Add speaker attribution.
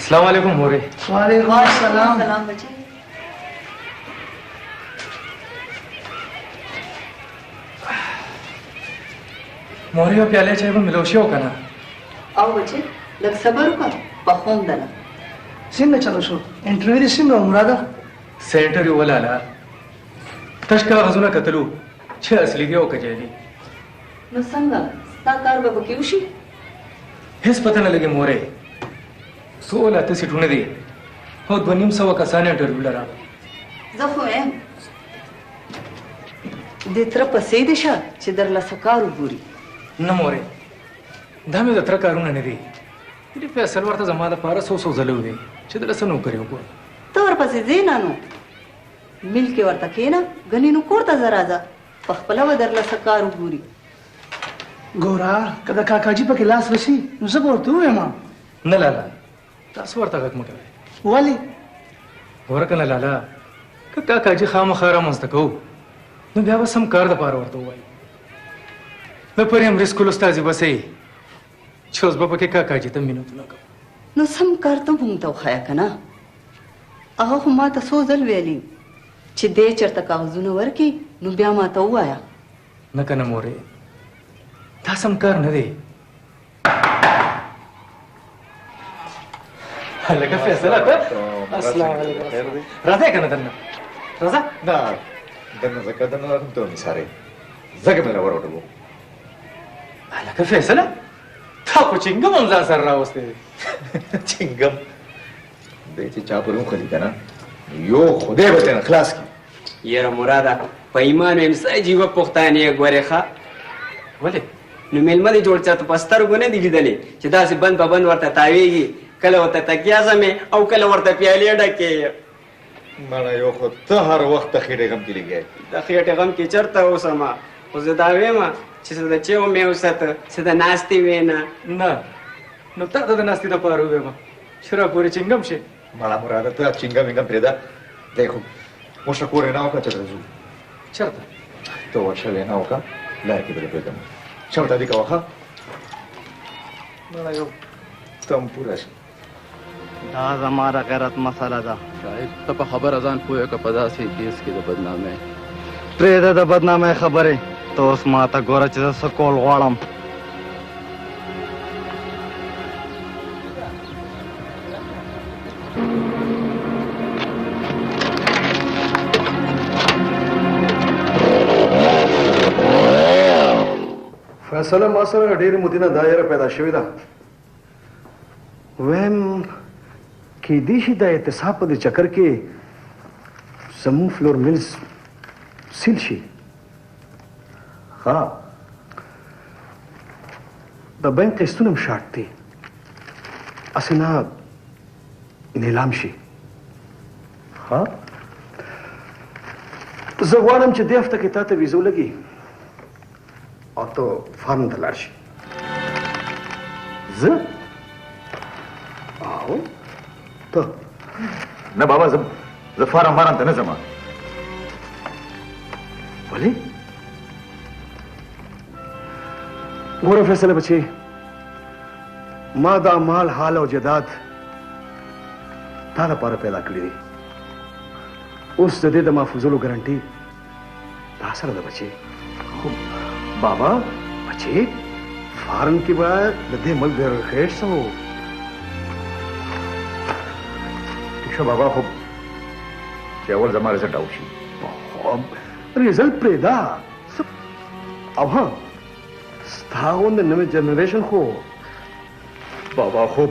Speaker 1: अस्सलाम वालेकुम मोरे।
Speaker 2: वालेकुम सलाम
Speaker 3: बच्चे।
Speaker 1: मोरे यो प्याले चाय में मिलोशी हो कना।
Speaker 3: आओ बच्चे लग सबर का पखों दना।
Speaker 2: सिंह चलो शो इंटरव्यू दे सिंह मुरादा
Speaker 1: सेंटर यो वाला ला तशका गजुना कतलू छे असली के ओ कजेली
Speaker 3: न संगा ता कार बाबू क्यूशी
Speaker 1: हिस पता न लगे मोरे 16 सीटों दी हो 2.5 कसाने इंटरव्यू लरा
Speaker 3: जखो एम देत्र पसे दिशा चिदर ला सकारू बुरी
Speaker 1: न मोरे धामे दत्र कारून ने दी इडी फैसल वर्ता जमादा पारा 100 जलवे चिदर सनो करियो को
Speaker 3: तोर पसे जेनानो मिल के वर्ता केना गनीनु कोरता जराजा पखपला वदर ला सकारू बुरी
Speaker 2: गोरा कदा काकाजी पे क्लास वसी नुसबो तू एमा
Speaker 1: न लाला तास वर्ता गक मके
Speaker 2: वाली
Speaker 1: ورکه نه لالا که کاکاجي خامخا رامنځته کوو نو بیا به سم کار دپاره ورته ووایو د پرایمري سکول استازي بسې چې اوس به پکې کاکاجي ته مینتونه کوو
Speaker 3: نو سم کار ته مونږ ته وښایه که نه هغه خو ما ته څو ځل ویلي چې دی چېرته کاغذونه ورکړي نو بیا ما ته ووایه
Speaker 1: نه که نه مورې دا سم کار نه دی هلکه فیصله ته السلام علیکم راځئ که نه دننه راځه
Speaker 4: نه دننه ځکه دننه راځم ته نثارې ځکه مې راوروټلو
Speaker 1: هلکه فیصله تا خو چینګم هم ځان سره راوستی دی
Speaker 4: چینګم دی چې چا پر وخلي که نه یو خدای به ترې نه خلاص کړي
Speaker 5: یاره مراده په ایمان ویم سای جیوه پښتانې ګورې ښه
Speaker 1: ولې
Speaker 5: نو مېلمه دې جوړ چاته په سترګو نه دي لیدلې چې داسې بند په بند ورته تاویږي کله ورته تکیه ځمې او کله ورته پیالې ډکې
Speaker 4: مړه یو خو ته هر وخت د خېټې غم کې لګیا
Speaker 5: د خېټې غم کې چېرته اوسم خو زه دا ویم چې څه د چیو مې وساته څه د ناستې وې نه
Speaker 1: نه نو تا ته د ناستې دپاره ووایم چې راپورې چینګم شي
Speaker 4: مړه مراده ته چینګم وینګم پرېږده دی خو موږ کور وینا وکړه چې ځو
Speaker 1: چېرته
Speaker 4: ته ورشه وینا وکړه لار کې به دې پرېږدم چوټه دې کوه ښه
Speaker 1: مړه یو
Speaker 4: ته هم پوره شي
Speaker 6: دا زما د غیرت مسله ده
Speaker 7: شاید ته په خبره ځان پوهې که په داسې کیس کې د بدنامۍ
Speaker 6: پرېږده د بدنامۍ خبرې ته اوس ما ته ګوره چې زه څه کول غواړم
Speaker 8: فیصله ما سره ډېرې مودې نه دا یاره پیدا شوې ده ویم کیدای شي دا اعتصاب په دې چکر کې زموږ فلور ملز سیل شي ها د بانک قسطونه هم شارټ دي هسې نه نیلام شي ها زه غواړم چې دې هفته کې تا ته ویزه ولګي او ته فارم ته لاړ شي زه او ته
Speaker 4: نه بابا زه فارم ته نه ځم
Speaker 8: ولې ګوره فیصله بچی ما دا مال حال او جداد تا لپاره پیدا کړي دي اوس د دې د محفوظولو ګارنټي تا سره ده بچی خو بابا بچی فارم کې به د دې ملک ډېر خیر څه و
Speaker 4: ښه بابا خو چې اول زما رزلټ او شي
Speaker 8: ریزلټ پرېږده او ها ستا غوندې نوې جنریشن خو
Speaker 4: بابا خو